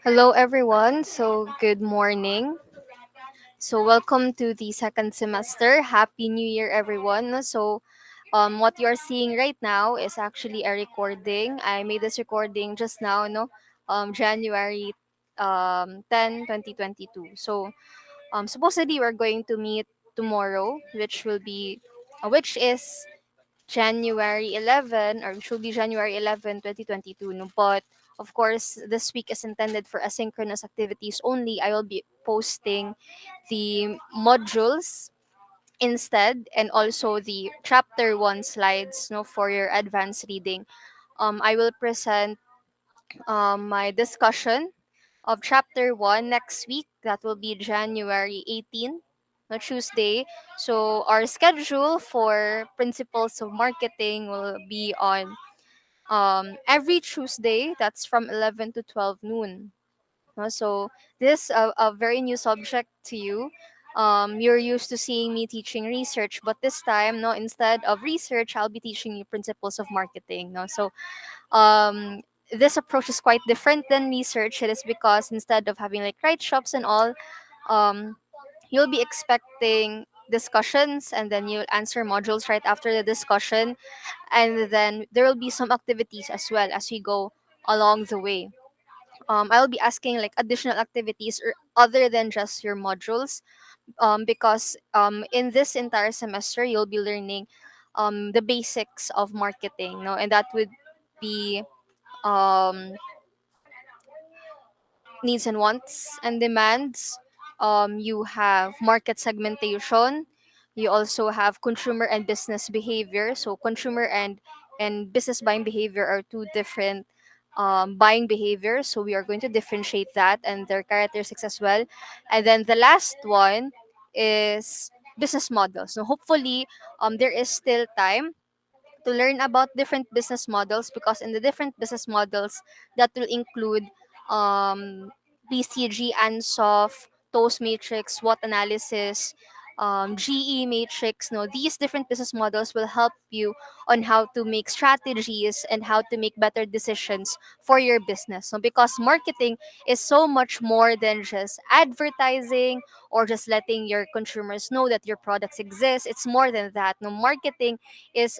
Hello, everyone. So, good morning. So, welcome to the second semester. Happy New Year, everyone. So, what you are seeing right now is actually a recording. I made this recording just now, no, January 10, 2022. So, supposedly we're going to meet tomorrow, which is January 11, or it should be January 11, 2022. No? But of course, this week is intended for asynchronous activities only. I will be posting the modules instead, and also the chapter 1 slides, no, for your advanced reading. I will present my discussion of chapter 1 next week. That will be January 18, no, Tuesday. So our schedule for principles of marketing will be on every Tuesday. That's from 11 to 12 noon. No? So this is a very new subject to you. You're used to seeing me teaching research, but this time, no, instead of research, I'll be teaching you principles of marketing. No, so um, this approach is quite different than research. It is because instead of having like write shops and all, um, you'll be expecting discussions, and then you'll answer modules right after the discussion, and then there will be some activities as well as we go along the way. I'll be asking like additional activities or other than just your modules, because in this entire semester you'll be learning the basics of marketing, no, and that would be um, needs and wants and demands. You have market segmentation. You also have consumer and business behavior. So consumer and business buying behavior are two different buying behaviors. So we are going to differentiate that and their characteristics as well. And then the last one is business models. So hopefully, there is still time to learn about different business models, because in the different business models that will include um, BCG, ANSOF, TOAST matrix, SWOT analysis, GE matrix. No, these different business models will help you on how to make strategies and how to make better decisions for your business. So because marketing is so much more than just advertising or just letting your consumers know that your products exist. It's more than that. No, marketing is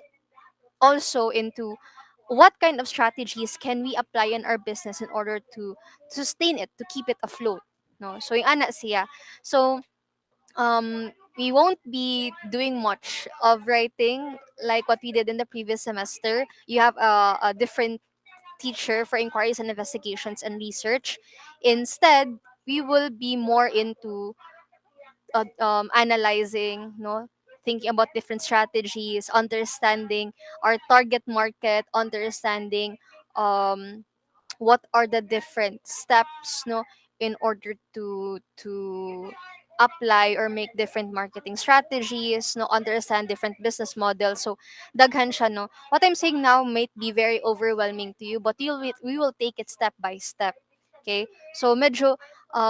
also into what kind of strategies can we apply in our business in order to sustain it, to keep it afloat. No, so yung ana siya. So we won't be doing much of writing like what we did in the previous semester. You have a different teacher for inquiries and investigations and research. Instead, we will be more into analyzing, no, thinking about different strategies, understanding our target market, understanding um, what are the different steps, no, in order to apply or make different marketing strategies, no, understand different business models. So daghan siya, no. What I'm saying now might be very overwhelming to you, but we will take it step by step. Okay, so medyo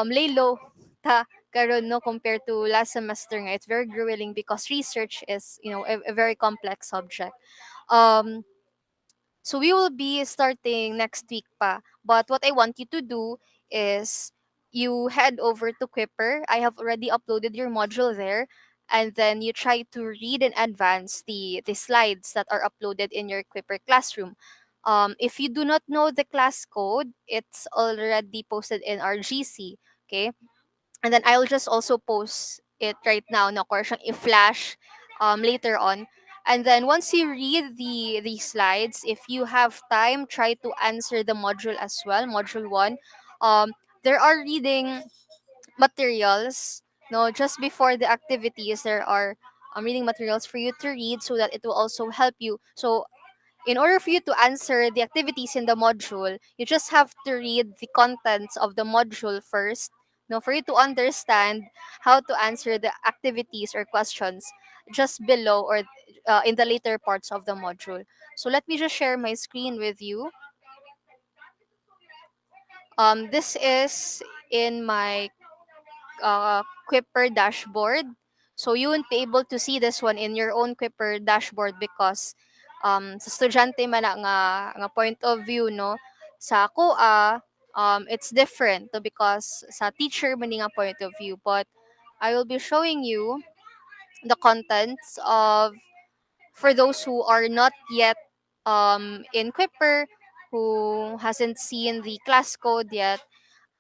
lay low ta karon, no, compared to last semester nga. It's very grueling because research is, a very complex subject. um so we will be starting next week pa. But what I want you to do is you head over to Quipper. I have already uploaded your module there. And then you try to read in advance the slides that are uploaded in your Quipper classroom. If you do not know the class code, it's already posted in our GC. Okay, and then I'll just also post it right now, no, or siyang i-flash later on. And then once you read the slides, if you have time, try to answer the module as well, module 1. There are reading materials, no, just before the activities. There are reading materials for you to read so that it will also help you. So in order for you to answer the activities in the module, you just have to read the contents of the module first, no, for you to understand how to answer the activities or questions just below, or in the later parts of the module. So let me just share my screen with you. This is in my Quipper dashboard. So you won't be able to see this one in your own Quipper dashboard because sa estudyante man na nga point of view, no, sa ako it's different to because sa teacher man nga point of view, but I will be showing you the contents of for those who are not yet in Quipper, who hasn't seen the class code yet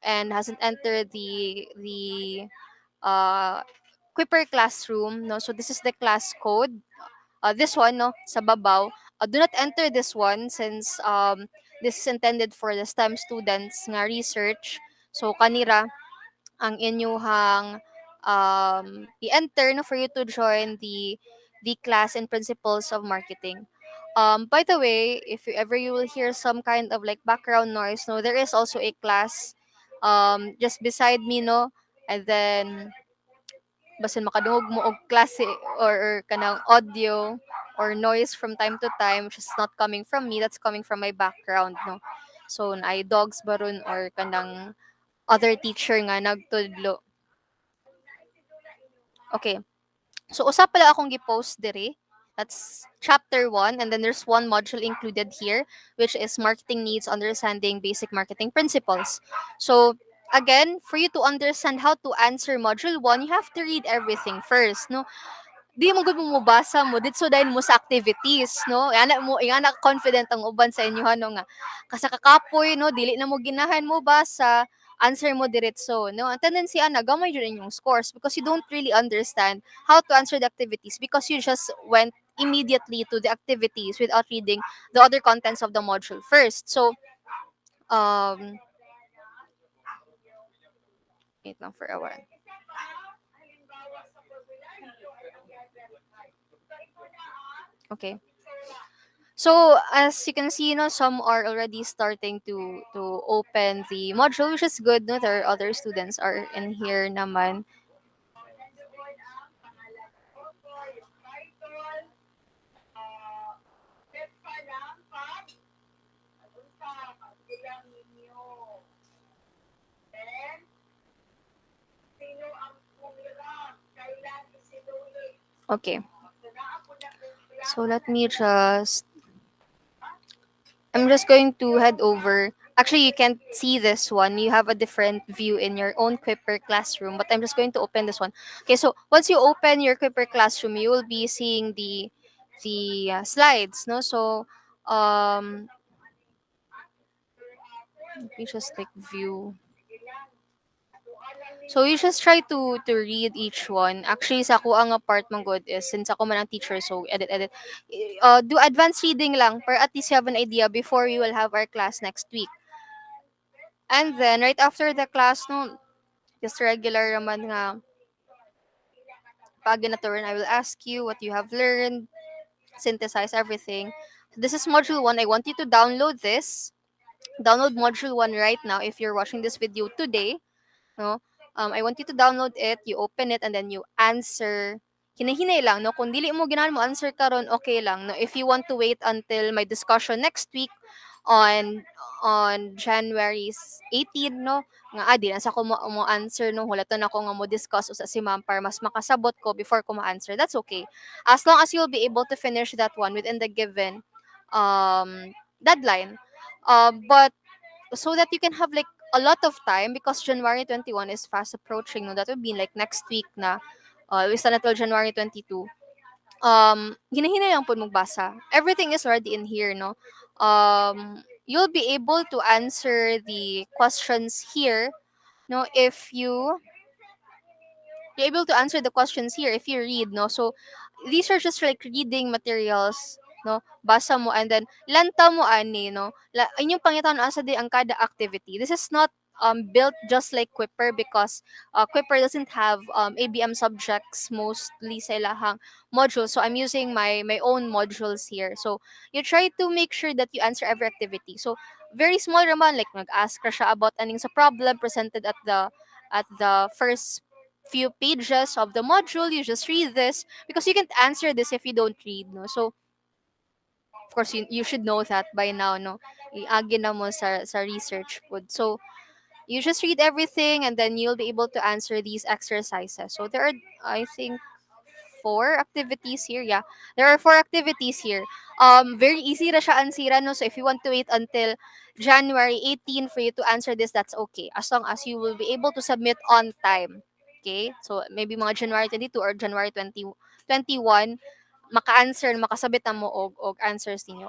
and hasn't entered the uh Quipper classroom, no. So this is the class code. This one, no, sa babaw. Do not enter this one since this is intended for the STEM students nga research. So kanira ang inyuhang i-enter, no, for you to join the class and principles of marketing. By the way, if you ever you will hear some kind of like background noise, no, there is also a class just beside me, no, and then basin makadungog mo og klase or kanang audio or noise from time to time which is not coming from me, that's coming from my background, no. So naay dogs baron or kanang other teacher nga nagtudlo. Okay. So usa pala akong gi-post diri. That's chapter 1 and then there's one module included here which is marketing needs, understanding basic marketing principles. So again, for you to understand how to answer module 1, you have to read everything first, no. Di mo gud mo mabasa mo ditso dahil mo sa activities, no, ingana confident ang uban sa inyo no nga kasa kakapoy, no, dili na mo ginahan mo basa, answer mo diretso, no. Ang tendency ana gamay jud inyong scores because you don't really understand how to answer the activities because you just went immediately to the activities without reading the other contents of the module first. So um wait lang for a while. Okay. So as you can see, you know, some are already starting to open the module, which is good. No, there are other students are in here naman. Okay. So let me just. I'm just going to head over. Actually, you can't see this one. You have a different view in your own Quipper classroom, but I'm just going to open this one. Okay, so once you open your Quipper classroom, you will be seeing the slides, no? So let me just like view. So you just try to read each one. Actually, sa ako ang part mong good is since ako man ang teacher, so edit. Do advanced reading lang para at least you have an idea before we will have our class next week. And then right after the class, no, just regular naman nga pag turn, I will ask you what you have learned, synthesize everything. This is module 1. I want you to download this. Download module 1 right now if you're watching this video today, no. I want you to download it, you open it and then you answer. Hinahinay lang, no, kung dili mo ginahan mo answer karon, okay lang, no. If you want to wait until my discussion next week on January 18, no, nga di na sa ko mo answer, no, hulaton ako nga mo discuss usa si ma'am para mas makasabot ko before ko ma-answer, that's okay, as long as you'll be able to finish that one within the given deadline. But so that you can have like a lot of time because January 21 is fast approaching, no, that would be like next week na we start until January 22. Hinahinay lang po magbasa, everything is already in here, no. You'll be able to answer the questions here, no, if you're able to answer the questions here if you read, no. So these are just like reading materials, no, basa mo and then lanta mo ani, no, inyong pangitan asa di ang kada activity. This is not built just like Quipper because Quipper doesn't have ABM subjects mostly sa ilahang module, so I'm using my own modules here. So you try to make sure that you answer every activity. So very small raman, like nag-ask ka siya about aning sa problem presented at the first few pages of the module, you just read this because you can't answer this if you don't read, no. So of course you should know that by now, no. Iagi na mo sa research pod. So you just read everything and then you'll be able to answer these exercises. So there are, I think, four activities here. Yeah, there are four activities here. Very easy ra siya ansira, no? So if you want to wait until January 18 for you to answer this, that's okay. As long as you will be able to submit on time. Okay? So maybe mga January 22 or January 2021 maka-answer, makasabit na mo og answers ninyo.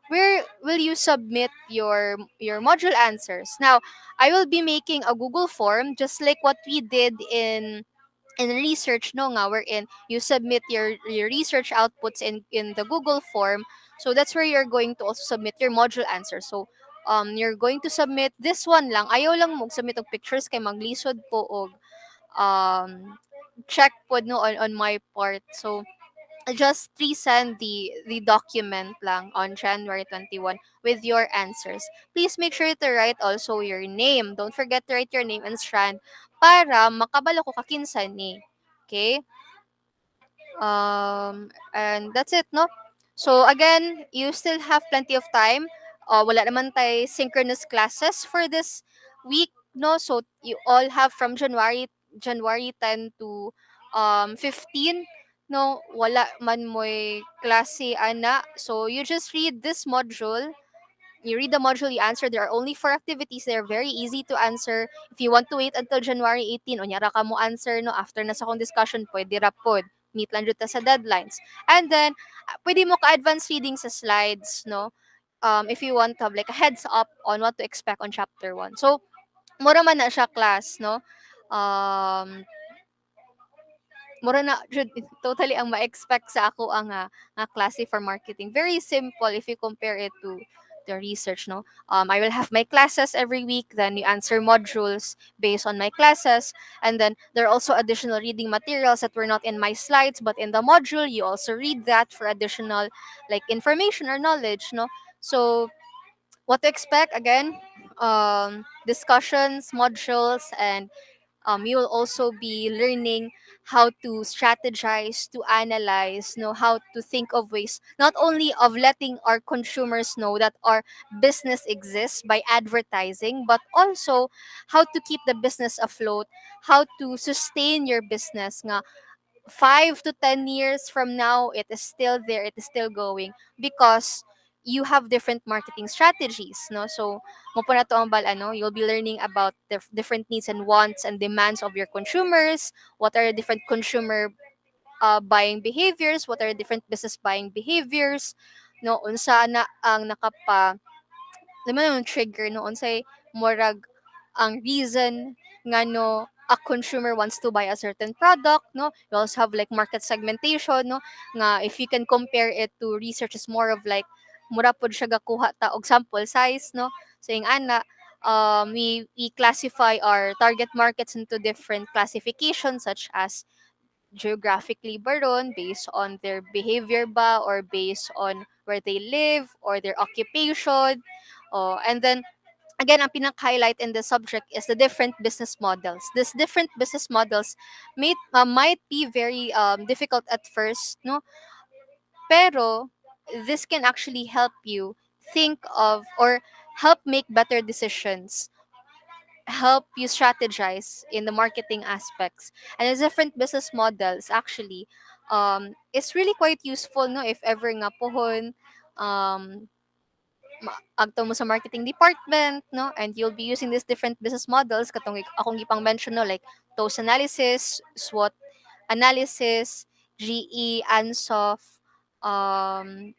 Where will you submit your module answers? Now, I will be making a Google form just like what we did in research, no, nga wherein you submit your research outputs in the Google form. So that's where you're going to also submit your module answer. So you're going to submit this one lang. Ayaw lang mo submit og pictures kay maglisod po og um check po no on my part. So just resend the document lang on January 21 with your answers. Please make sure to write also your name. Don't forget to write your name and strand para makabalo ko kakinsan ni. Okay? And that's it, no? So again, you still have plenty of time. Wala naman tay synchronous classes for this week, no? So you all have from January 10 to 15, no? Wala man mo'y klase ana. So you just read this module, you read the module, you answer. There are only four activities. They're very easy to answer. If you want to wait until January 18, onyara ka mo answer, no? After na sa kong discussion, pwede ra pod. Meet lang jud ta sa deadlines. And then, pwede mo ka-advance reading sa slides, no? If you want to have like a heads up on what to expect on chapter 1. So, mura man na siya class, no? Um, mura na jud totally ang ma-expect sa ako ang nga klase for marketing. Very simple if you compare it to the research, no? I will have my classes every week, then you answer modules based on my classes, and then there are also additional reading materials that were not in my slides but in the module. You also read that for additional like information or knowledge, no? So what to expect again? Discussions, modules, and you will also be learning how to strategize, to analyze, know how to think of ways not only of letting our consumers know that our business exists by advertising, but also how to keep the business afloat, how to sustain your business nga 5 to 10 years from now, it is still there, it is still going because you have different marketing strategies, no? So, mo po na to ang ano, you'll be learning about the different needs and wants and demands of your consumers, what are the different consumer buying behaviors, what are the different business buying behaviors, no? Unsa na ang nakapa naman yung trigger noon say morag ang reason nga no a consumer wants to buy a certain product, no? You also have like market segmentation, no? Nga if you can compare it to research, is more of like mura pod siya gakuha ta og sample size, no? Saying ana we classify our target markets into different classifications such as geographically baron based on their behavior ba or based on where they live or their occupation. And then again, ang pinaka-highlight in the subject is the different business models. These different business models might be very difficult at first, no? Pero this can actually help you think of or help make better decisions, help you strategize in the marketing aspects. And the different business models actually is really quite useful, no, if ever nga pohon um agto mo sa marketing department, no, and you'll be using these different business models katong akong gipang mention, no, like TOS analysis, SWOT analysis, GE, ANSOF,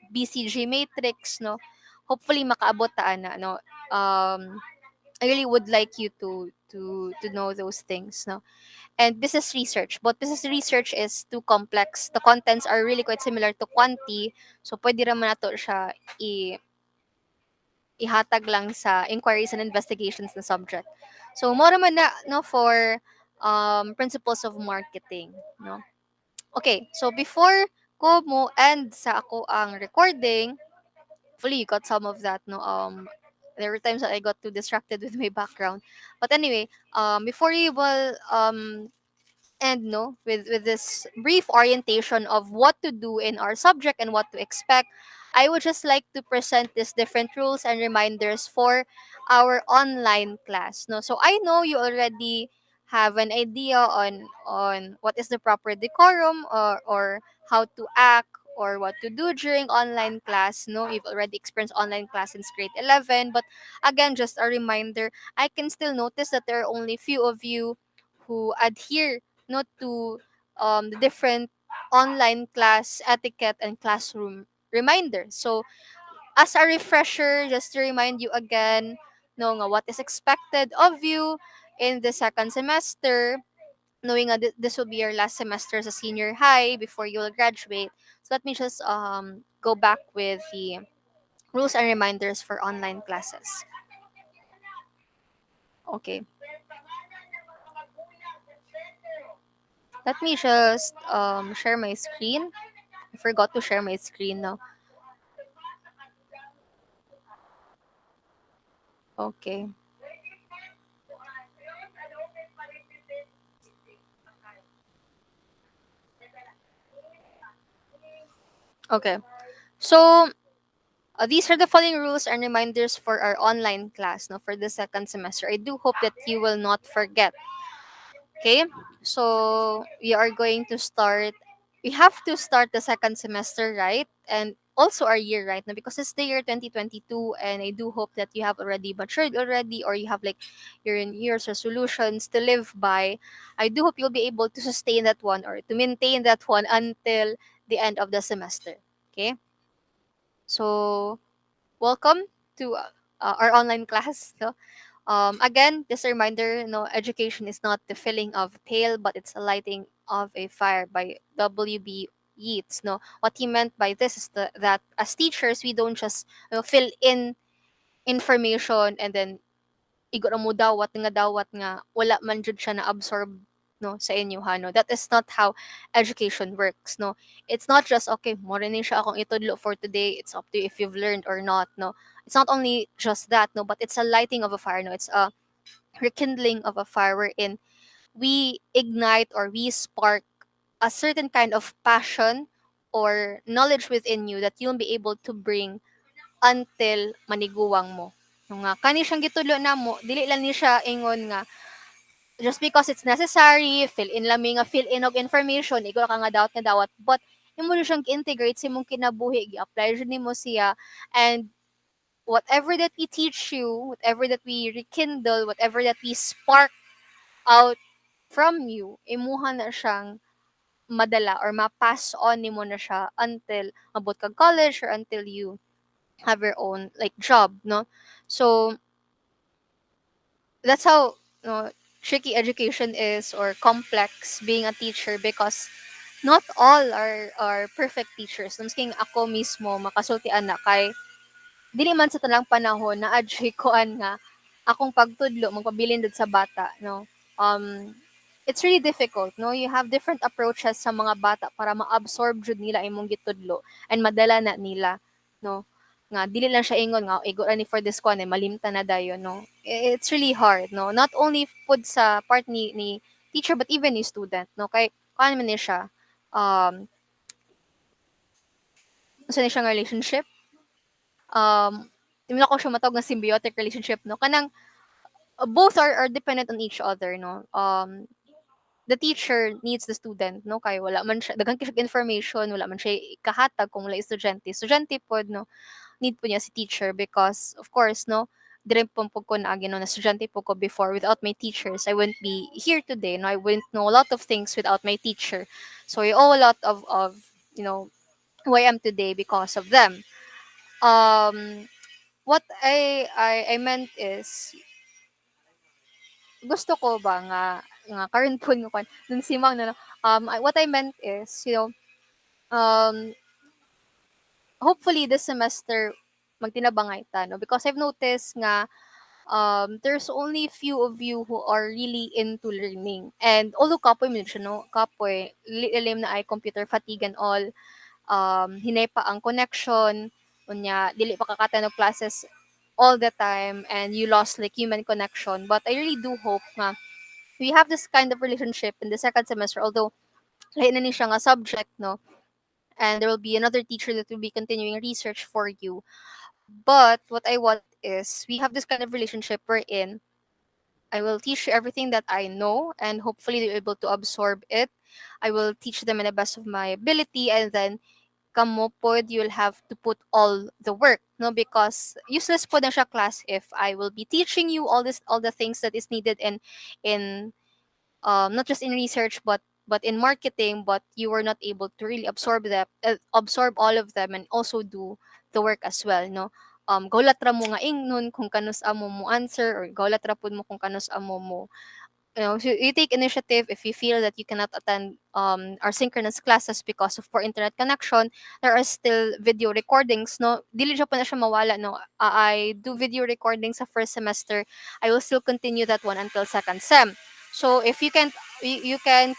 BCG matrix, no. Hopefully makaabot ta ana, no. I really would like you to know those things, no. And business research, but business research is too complex. The contents are really quite similar to quanti, so pwede ra man nato siya ihatag lang sa inquiries and investigations na subject. So mo man na no for principles of marketing, no. Okay, so before ko mo end sa ako ang recording, hopefully you got some of that, no. There were times that I got too distracted with my background. But anyway, before you will and no with this brief orientation of what to do in our subject and what to expect, I would just like to present these different rules and reminders for our online class, no. So I know you already have an idea on what is the proper decorum, or how to act or what to do during online class. No, you've already experienced online class since grade 11, but again, just a reminder, I can still notice that there are only few of you who adhere not to the different online class etiquette and classroom reminders. So as a refresher, just to remind you again, no, nga, what is expected of you in the second semester, knowing that this will be your last semester as a senior high before you'll graduate. So let me just go back with the rules and reminders for online classes. Okay. Let me just share my screen. I forgot to share my screen now. Okay. Okay. So these are the following rules and reminders for our online class, no, for the second semester. I do hope that you will not forget. Okay, so we are going to start. We have to start the second semester right, and also our year right now because it's the year 2022, and I do hope that you have already matured already, or you have like your New Year's resolutions to live by. I do hope you'll be able to sustain that one or to maintain that one until the end of the semester. Okay, so welcome to our online class. No? Again, just a reminder, no, education is not the filling of a pail, but it's a lighting of a fire by W.B. Yeats. No, what he meant by this is that as teachers, we don't just fill in information and then igo na mo dawat nga wala man jud siya na absorb no sa inyo ha no. That is not how education works no. It's not just okay mo rin siya akong itudlo for today, it's up to you if you've learned or not no. It's not only just that no, but it's a lighting of a fire no. It's a rekindling of a fire wherein we ignite or we spark a certain kind of passion or knowledge within you that you'll be able to bring until maniguwang mo. Nga kani siyang gitulo na mo, dili lang ni siya ingon nga just because it's necessary, fill in lami nga fill in og information, ikaw ka nga dawat nga dawat, but imo na siyang integrate sa imong kinabuhi, gi-apply jud nimo siya, and whatever that we teach you, whatever that we rekindle, whatever that we spark out from you, imuha na siyang madala or ma-pass on nimo na siya until mabot kag college or until you have your own like job no. So that's how tricky education is or complex being a teacher because not all are perfect teachers. Namsking ako mismo makasultian na kay dili man sa tanang panahon na adjay koan nga akong pagtudlo magpabilin dud sa bata no. It's really difficult no. You have different approaches sa mga bata para ma-absorb jud nila imong gitudlo and madala na nila no. Nga dili lang siya ingon nga igo ra ni for this one malimta na dayon no. It's really hard no. Not only pud sa part ni teacher but even ni student no. Kay kuan man ni siya usa ni siyang relationship hindi na ko siya matawag na symbiotic relationship no. Kanang both are dependent on each other no. The teacher needs the student no kay wala man siya daghan kay information wala man siya ikahatag kung wala estudyante pod no need po niya si teacher because of course no dire po po ko naagi no na estudyante po ko before. Without my teachers I wouldn't be here today no. I wouldn't know a lot of things without my teacher, so I owe a lot of who I am today because of them. What I meant is gusto ko ba nga karon po nga kwan dun si Mang no, what I meant is um hopefully this semester magtinabangay ta no because I've noticed nga there's only few of you who are really into learning, and although kapoy mo siya no kapoy lilim na ay computer fatigue and all, hinay pa ang connection unya dili pa kakatan og classes all the time and you lost like human connection. But I really do hope nga we have this kind of relationship in the second semester, although lahi na ni siya nga subject no, and there will be another teacher that will be continuing research for you. But what I want is we have this kind of relationship wherein I will teach you everything that I know, and hopefully they're able to absorb it. I will teach them in the best of my ability, and then kamo pod, you'll have to put all the work, no, because useless po na siya class if I will be teaching you all the things that is needed in not just in research but in marketing, but you were not able to really absorb all of them and also do the work as well, no. Gawlat ra mo nga ingnon kung kanus amo mo answer, or gawlat ra pud mo kung kanus amo mo, so you take initiative if you feel that you cannot attend our synchronous classes because of poor internet connection. There are still video recordings, no. Dili siya pa na siya mawala, no. I do video recordings sa first semester. I will still continue that one until second sem. So if you can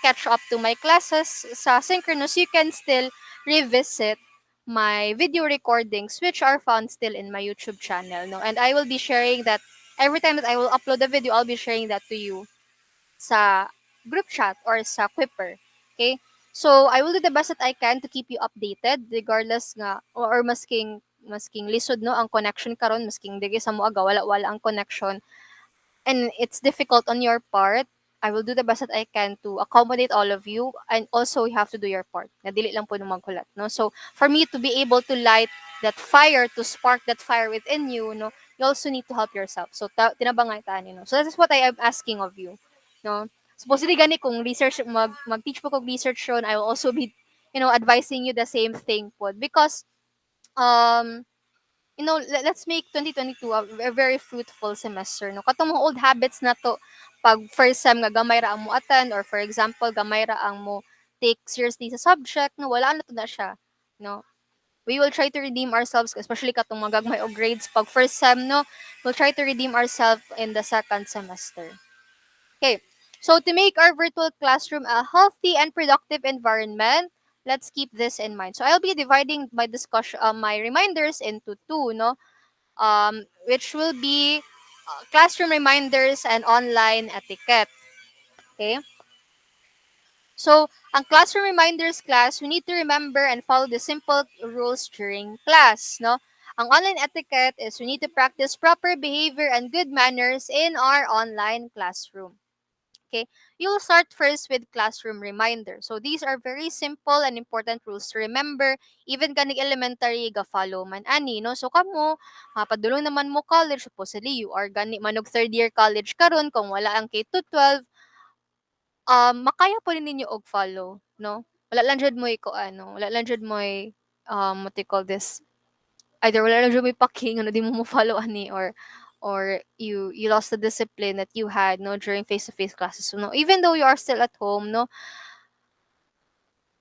catch up to my classes sa synchronous, you can still revisit my video recordings, which are found still in my YouTube channel, no. And I will be sharing that every time that I will upload a video. I'll be sharing that to you sa group chat or sa Quipper. Okay? So, I will do the best that I can to keep you updated regardless nga or masking lisod no ang connection karon, masking digi sa moaga wala ang connection and it's difficult on your part. I will do the best that I can to accommodate all of you, and also you have to do your part. Na dili lang po nung maghulat, no? So, for me to be able to light that fire, to spark that fire within you, no, you also need to help yourself. So, tinabangay tani, no? So, that is what I am asking of you, no? Supposedly gani kung research mag-teach po kog research ron, I will also be, advising you the same thing po because um let's make 2022 a very fruitful semester, no. Katong mga old habits na to, pag first sem nga gamay ra ang mo attend, or for example gamay ra ang mo take seriously sa subject, no, wala na to na siya, no. We will try to redeem ourselves, especially katong mga gagmay og grades pag first sem, no. We'll try to redeem ourselves in the second semester. Okay. So to make our virtual classroom a healthy and productive environment, let's keep this in mind. So I'll be dividing my discussion, my reminders into two, no, which will be classroom reminders and online etiquette. Okay. So, ang classroom reminders class, we need to remember and follow the simple rules during class, no? Ang online etiquette is we need to practice proper behavior and good manners in our online classroom. Okay, you'll start first with classroom reminder. So these are very simple and important rules to remember. Even kanig elementary, ga-follow man ani, no? So kamo, padulong naman mo college, supposedly you are gani manog third year college karon kung wala ang K-12, makaya po rin ninyo og follow, no? Wala lang jud mo ko ano, wala lang jud mo what they call this, either wala lang jud mo paking ano di mo mo follow ani, or you lost the discipline that you had, no, during face to face classes. So no, even though you are still at home, no,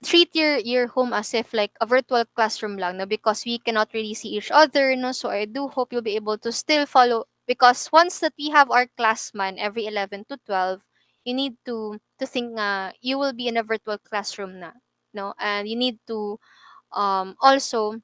treat your home as if like a virtual classroom lang, no, because we cannot really see each other, no. So I do hope you'll be able to still follow, because once that we have our class man every 11 to 12, you need to think na you will be in a virtual classroom na, no, and you need to also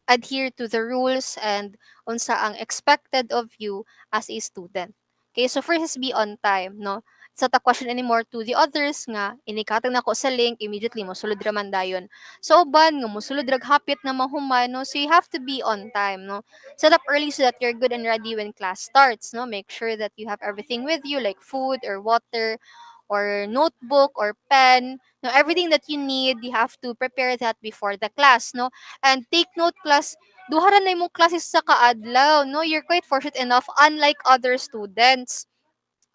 adhere to the rules and unsa ang expected of you as a student. Okay, so first is be on time, no? Sa ta question anymore to the others nga inikatag na ko sa link, immediately mo sulod ra man dayon. So uban nga mo sulod rag hapit na mahuman, no? So you have to be on time, no? Set up early so that you're good and ready when class starts, no? Make sure that you have everything with you like food or water or notebook or pen, no, everything that you need, you have to prepare that before the class, no. And take note class, duha ra na imong classes sa kaadlaw, no. You're quite fortunate enough, unlike other students.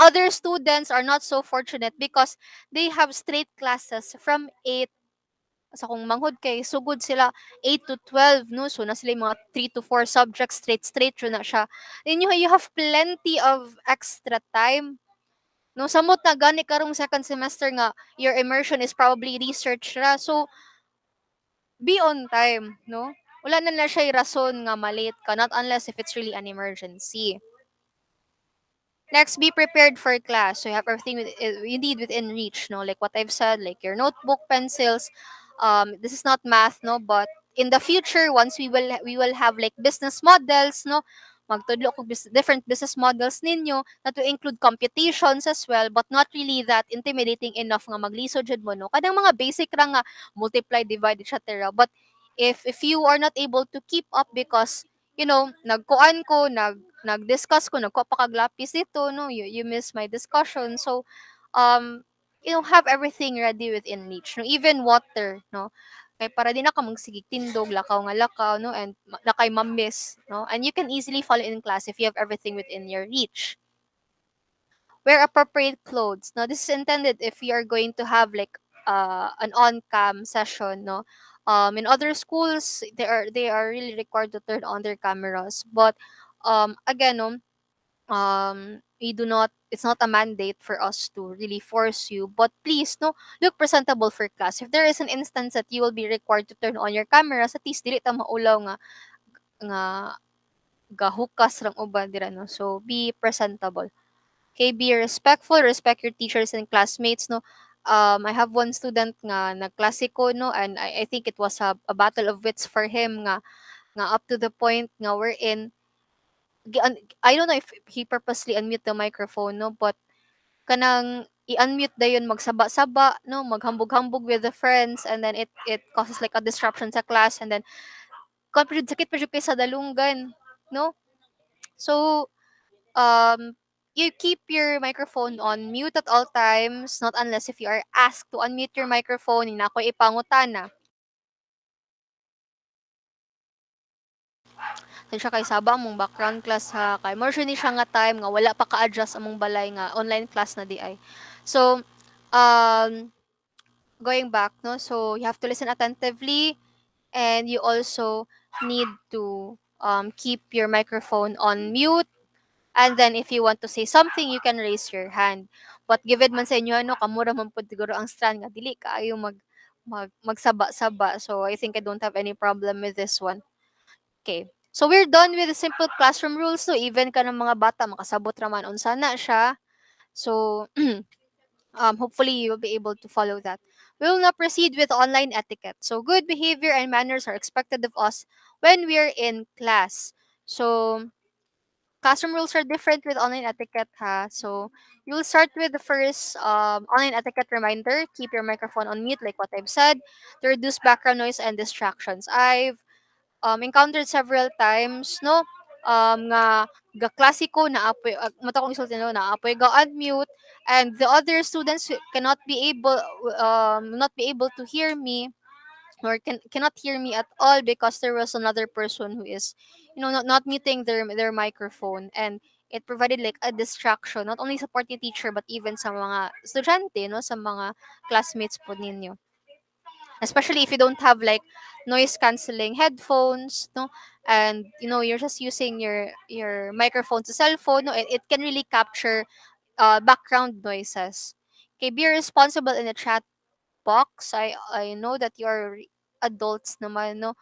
Other students are not so fortunate because they have straight classes from 8, sa kung manghod kay sugod sila 8 to 12, no. So na sila yung mga 3 to 4 subjects straight yun na siya. Then you have plenty of extra time, no. Samot na gani karong second semester nga your immersion is probably research ra. So be on time, no? Wala na siya rason nga malate ka, not unless if it's really an emergency. Next, be prepared for class. So you have everything you need within reach, no? Like what I've said, like your notebook, pencils. This is not math, no? But in the future, once we will have like business models, no? Magtudlo ko different business models ninyo na to include computations as well, but not really that intimidating enough nga magliso jud mo, no? Kadang mga basic ra nga multiply, divide, etc. But if you are not able to keep up because nagkuan ko, nag-discuss ko, nagkuha pa kag lapis dito, no, you miss my discussion. So, um, have everything ready within reach, no, even water, no, kay para di na ka magsigig tindog, lakaw nga lakaw, no, and nakay ma-miss, no, and you can easily follow in class if you have everything within your reach. Wear appropriate clothes. Now, this is intended if you are going to have like an on-cam session, no. In other schools, they are really required to turn on their cameras, but again, no, we do not. It's not a mandate for us to really force you, but please, no, look presentable for class. If there is an instance that you will be required to turn on your cameras, at least dili ta maulaw nga gahukas lang uban dira, no. So be presentable. Okay, be respectful, respect your teachers and classmates, no. I have one student nga nagklase ko, no, and I think it was a battle of wits for him nga up to the point nga we're in I don't know if he purposely unmute the microphone, no, but kanang i-unmute dayon magsaba-saba, no, maghambog-hambog with the friends, and then it causes like a disruption sa class, and then sakit pa jud kay sa dalunggan, no. So you keep your microphone on mute at all times, not unless if you are asked to unmute your microphone, ina ko ipangutana. Siya kay saba mong background class ha, kay more ni siya nga time nga wala pa ka-adjust among balay nga online class na di ay. So, going back, no, so you have to listen attentively, and you also need to keep your microphone on mute. And then if you want to say something, you can raise your hand. But given man sa inyo ano, kamura man pud siguro ang strand nga dili kaayo magsaba-saba. So I think I don't have any problem with this one. Okay. So we're done with the simple classroom rules. So even ka ng mga bata makasabot raman unsa na siya. So hopefully you will be able to follow that. We will now proceed with online etiquette. So good behavior and manners are expected of us when we're in class. So classroom rules are different with online etiquette, ha. So you'll start with the first online etiquette reminder. Keep your microphone on mute, like what I've said, to reduce background noise and distractions. I've encountered several times, no, nga ga klasiko na apoy mata kong isulti no na apoy ga unmute, and the other students cannot be able not be able to hear me, or cannot hear me at all because there was another person who is not muting their microphone, and it provided like a distraction not only sa party teacher but even sa mga estudyante, no, sa mga classmates po ninyo, especially if you don't have like noise canceling headphones, no, and you're just using your microphone to cell phone, no, it can really capture background noises. Okay, be responsible in the chat box. I know that you're adults naman, no.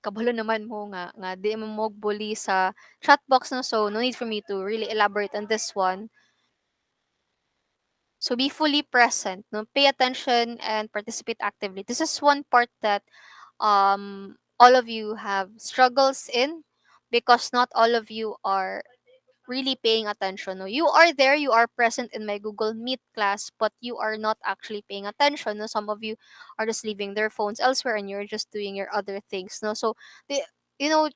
Kabalo naman mo nga di mo bully sa chat box, no, so no need for me to really elaborate on this one. So be fully present, no, pay attention and participate actively. This is one part that all of you have struggles in, because not all of you are really paying attention. No, you are there, you are present in my Google Meet class, but you are not actually paying attention. No, some of you are just leaving their phones elsewhere and you're just doing your other things. No, so the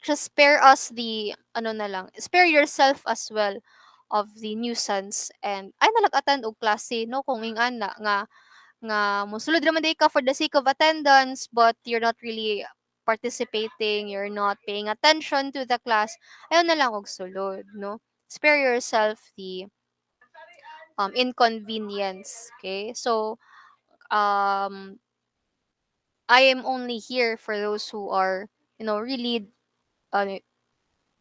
just spare us the ano na lang, spare yourself as well of the nuisance, and ay nalag-attend og klase, no, kung ingan na nga mosulod naman day ka for the sake of attendance, but you're not really participating, you're not paying attention to the class, ayaw na lang og sulod, no. Spare yourself the inconvenience. Okay, so um I am only here for those who are really uh,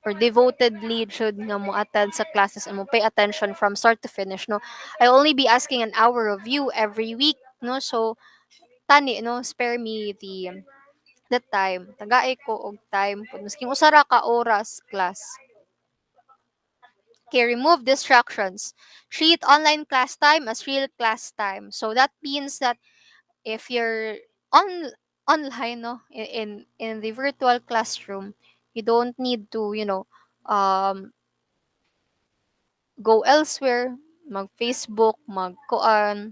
or devotedly jud nga mo attend sa classes and mo pay attention from start to finish, no. I only be asking an hour of you every week, no. So tani, no, spare me the time, tagaay ko og time pud masking usara ka oras class. Okay, remove distractions. Treat online class time as real class time. So that means that if you're on online, no, in the virtual classroom, you don't need to go elsewhere, mag Facebook, mag kuan,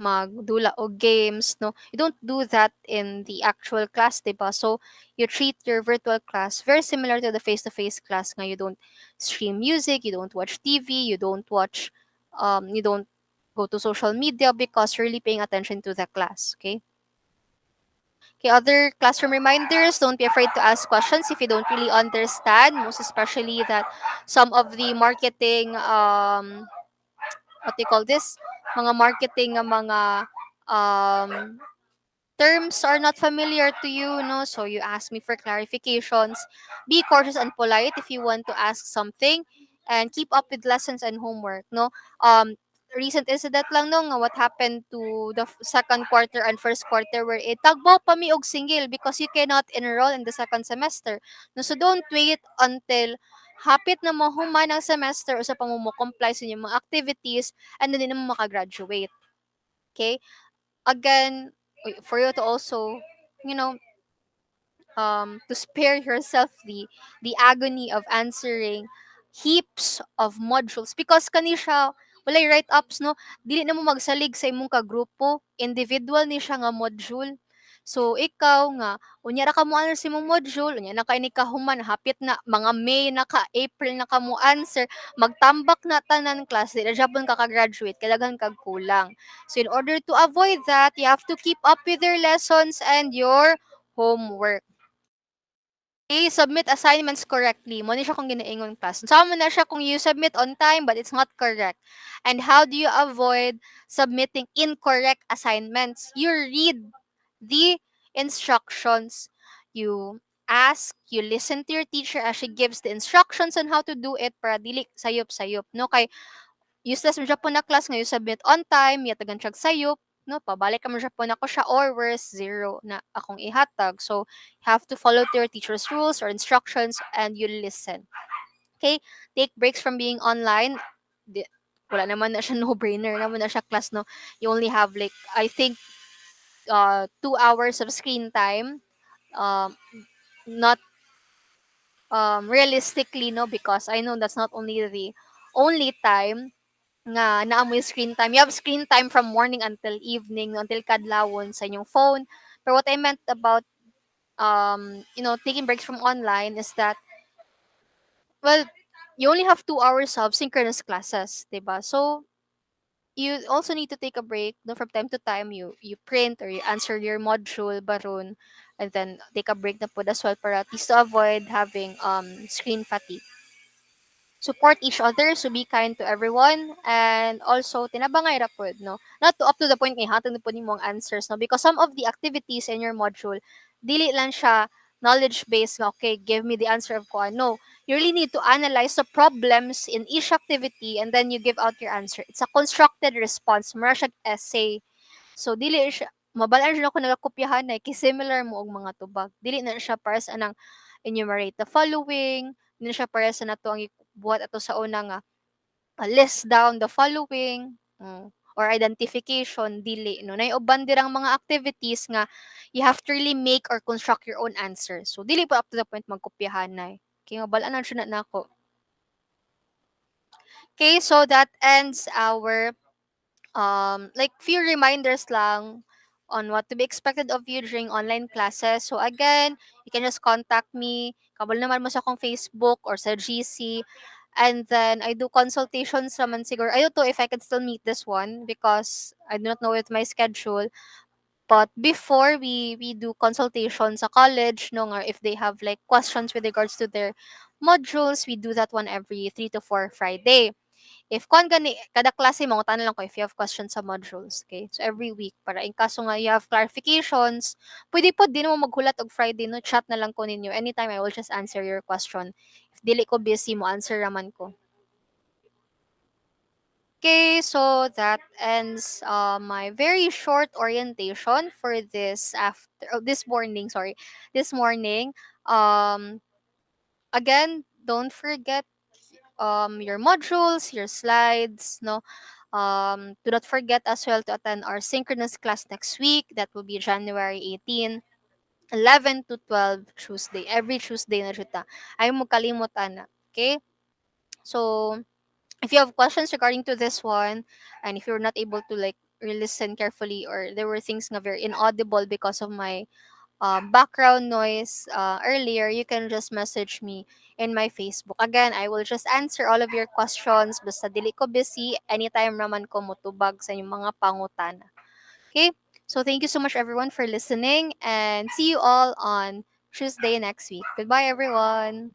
magdula og games, no? You don't do that in the actual class, diba? So you treat your virtual class very similar to the face-to-face class nga. You don't stream music, you don't watch TV, you don't go to social media because you're really paying attention to the class, okay? Okay, other classroom reminders, don't be afraid to ask questions if you don't really understand, most especially that some of the marketing, what do you call this? Mga marketing nga mga um, terms are not familiar to you, no? So you ask me for clarifications. Be cautious and polite if you want to ask something, and keep up with lessons and homework, no? Recent incident lang no nga what happened to the second quarter and first quarter where tagbo pa mi og single because you cannot enroll in the second semester. No, so don't wait until hapit na mahuman ang semester o sa comply sa inyong mga activities and then mo makagraduate. Okay? Again, for you to also, you know, to spare yourself the agony of answering heaps of modules because kani siya walay write-ups no, dili na mo magsalig sa imong kagrupo, individual ni siya nga module. So ikaw nga unya ra ka mo answer sa imong module, unya na kay ni kahuman hapit na mga May na ka, April na ka mo answer, magtambak na tanan class di na japon ka ka-graduate kadaghan kag kulang. So in order to avoid that, you have to keep up with your lessons and your homework. Okay, submit assignments correctly. Mo ni siya kung ginaingon class. Sama na siya kung you submit on time but it's not correct. And how do you avoid submitting incorrect assignments? You read the instructions. You ask, you listen to your teacher as she gives the instructions on how to do it para dili sayop-sayop. No, kay useless mo siya po na class ngayon submit on time, yatagan siya sayop, no, pabalik ka mo siya po na ko siya or worse, zero na akong ihatag. So, you have to follow to your teacher's rules or instructions and you listen. Okay? Take breaks from being online. Di, wala naman na siya no-brainer naman na siya class, no? You only have like, I think, 2 hours of screen time. Um, not realistically, no, because I know that's not only the only time nga naamoy screen time. You have screen time from morning until evening, until kadlawon sa inyong phone. But what I meant about taking breaks from online is that, well, you only have 2 hours of synchronous classes, diba? So you also need to take a break. No, from time to time, you print or you answer your module baron, and then take a break na po as well para at least to avoid having screen fatigue. Support each other, so be kind to everyone, and also tinabangay ra pod, no, not to up to the point nga hatag na pod nimo ang answers, no, because some of the activities in your module dili lang siya knowledge based nga okay give me the answer of kuan. No, you really need to analyze the problems in each activity and then you give out your answer. It's a constructed response, mura siya essay. So dili siya mabalaan siya ako nagakopyahan na kay similar mo og mga tubag, dili na siya para sa anang enumerate the following, dili na siya para sa nato ang buhat ato sa una nga list down the following, or identification, dili no, nay uban dirang mga activities nga you have to really make or construct your own answer. So dili pa up to the point magkopyahan na kay mabalaan na siya na nako. Okay, so that ends our like few reminders lang on what to be expected of you during online classes. So again, you can just contact me. Kabal naman mo sa akong Facebook or sa GC. And then I do consultations naman siguro. I don't know if I can still meet this one because I do not know with my schedule. But before we do consultation sa college, no, or if they have like questions with regards to their modules, we do that one every 3 to 4 Friday. If kon gani kada klase mo tanong lang ko if you have questions sa modules, okay? So every week para in kaso nga you have clarifications, pwede po din mo maghulat og Friday no, chat na lang ko ninyo. Anytime I will just answer your question. If dili ko busy mo answer raman ko. Okay, so that ends my very short orientation for this morning, sorry. This morning. Um Again, don't forget your modules, your slides, no. Do not forget as well to attend our synchronous class next week. That will be January 18, 11 to 12 Tuesday. Every Tuesday na siya. Ayaw mo kalimutan na. Okay? So, if you have questions regarding to this one, and if you're not able to like listen carefully, or there were things nga very inaudible because of my background noise earlier, you can just message me in my Facebook. Again, I will just answer all of your questions. Basta dili ko busy, anytime naman ko mutubag sa inyong mga pangutana. Okay? So thank you so much everyone for listening, and see you all on Tuesday next week. Goodbye everyone.